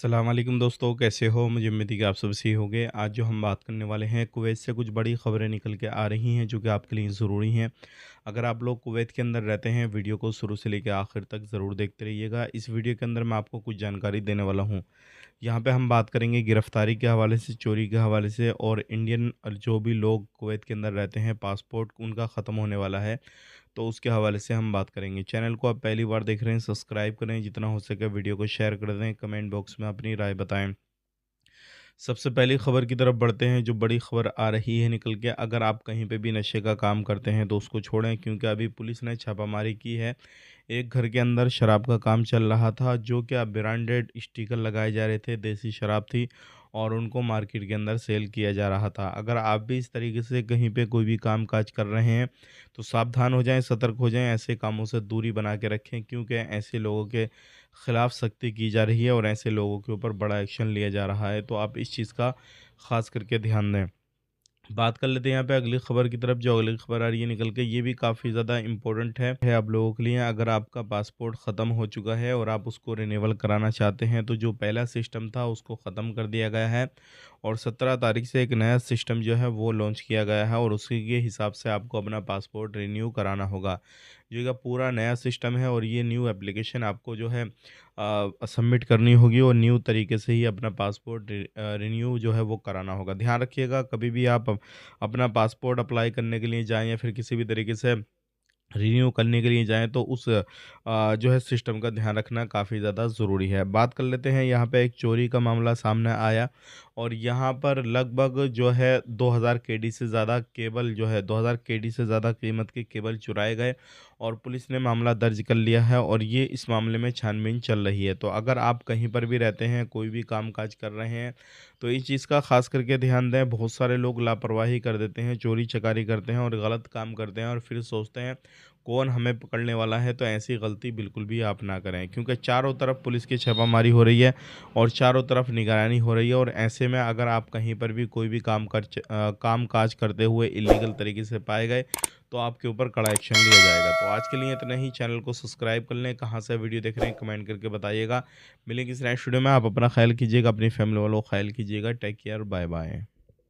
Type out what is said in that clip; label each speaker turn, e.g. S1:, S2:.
S1: अस्सलाम वालेकुम दोस्तों, कैसे हो? मुझे उम्मीद है कि आप सब सही होंगे। आज जो हम बात करने वाले हैं, कुवैत से कुछ बड़ी खबरें निकल के आ रही हैं जो कि आपके लिए ज़रूरी हैं। अगर आप लोग कुवैत के अंदर रहते हैं, वीडियो को शुरू से लेकर आखिर तक ज़रूर देखते रहिएगा। इस वीडियो के अंदर मैं आपको कुछ जानकारी देने वाला हूँ। यहाँ पे हम बात करेंगे गिरफ्तारी के हवाले से, चोरी के हवाले से और इंडियन जो भी लोग कुवैत के अंदर रहते हैं, पासपोर्ट उनका ख़त्म होने वाला है, तो उसके हवाले से हम बात करेंगे। चैनल को आप पहली बार देख रहे हैं, सब्सक्राइब करें, जितना हो सके वीडियो को शेयर कर दें, कमेंट बॉक्स में अपनी राय बताएँ। सबसे पहली खबर की तरफ बढ़ते हैं, जो बड़ी खबर आ रही है निकल के। अगर आप कहीं पे भी नशे का काम करते हैं तो उसको छोड़ें, क्योंकि अभी पुलिस ने छापामारी की है। एक घर के अंदर शराब का काम चल रहा था, जो क्या ब्रांडेड स्टिकर लगाए जा रहे थे, देसी शराब थी और उनको मार्केट के अंदर सेल किया जा रहा था। अगर आप भी इस तरीके से कहीं पे कोई भी काम-काज कर रहे हैं, तो सावधान हो जाएँ, सतर्क हो जाएँ, ऐसे कामों से दूरी बना के रखें, क्योंकि ऐसे लोगों के खिलाफ सख्ती की जा रही है और ऐसे लोगों के ऊपर बड़ा एक्शन लिया जा रहा है। तो आप इस चीज़ का ख़ास करके ध्यान दें। बात कर लेते हैं यहाँ पे अगली खबर की तरफ। जो अगली खबर आ रही है निकल के, ये भी काफ़ी ज़्यादा इम्पोर्टेंट है आप लोगों के लिए। अगर आपका पासपोर्ट ख़त्म हो चुका है और आप उसको रिन्यूअल कराना चाहते हैं, तो जो पहला सिस्टम था उसको ख़त्म कर दिया गया है और 17 तारीख से एक नया सिस्टम जो है वो लॉन्च किया गया है और उसी के हिसाब से आपको अपना पासपोर्ट रिन्यू कराना होगा। जो ये पूरा नया सिस्टम है और ये न्यू एप्लीकेशन आपको जो है सबमिट करनी होगी और न्यू तरीके से ही अपना पासपोर्ट रिन्यू जो है वो कराना होगा। ध्यान रखिएगा, कभी भी आप अपना पासपोर्ट अप्लाई करने के लिए जाएँ या फिर किसी भी तरीके से रिन्यू करने के लिए जाएँ, तो उस जो है सिस्टम का ध्यान रखना काफ़ी ज़्यादा ज़रूरी है। बात कर लेते हैं, यहाँ पे एक चोरी का मामला सामने आया और यहाँ पर लगभग जो है 2000 केडी से ज़्यादा केबल जो है 2000 केडी से ज़्यादा कीमत के केबल चुराए गए और पुलिस ने मामला दर्ज कर लिया है और ये इस मामले में छानबीन चल रही है। तो अगर आप कहीं पर भी रहते हैं, कोई भी काम-काज कर रहे हैं, तो इस चीज़ का ख़ास करके ध्यान दें। बहुत सारे लोग लापरवाही कर देते हैं, चोरी-चकारी करते हैं और गलत काम करते हैं और फिर सोचते हैं कौन हमें पकड़ने वाला है। तो ऐसी गलती बिल्कुल भी आप ना करें, क्योंकि चारों तरफ पुलिस की छापामारी हो रही है और चारों तरफ निगरानी हो रही है और ऐसे में अगर आप कहीं पर भी कोई भी काम-काज करते हुए इल्लीगल तरीके से पाए गए, तो आपके ऊपर कड़ा एक्शन लिया जाएगा। तो आज के लिए इतना ही। चैनल को सब्सक्राइब कर लें। कहाँ से वीडियो देख रहे हैं कमेंट करके बताइएगा। मिलेंगे किसी नेक्स्ट वीडियो में। आप अपना ख्याल कीजिएगा, अपनी फैमिली वालों का ख्याल कीजिएगा। Take care, bye bye.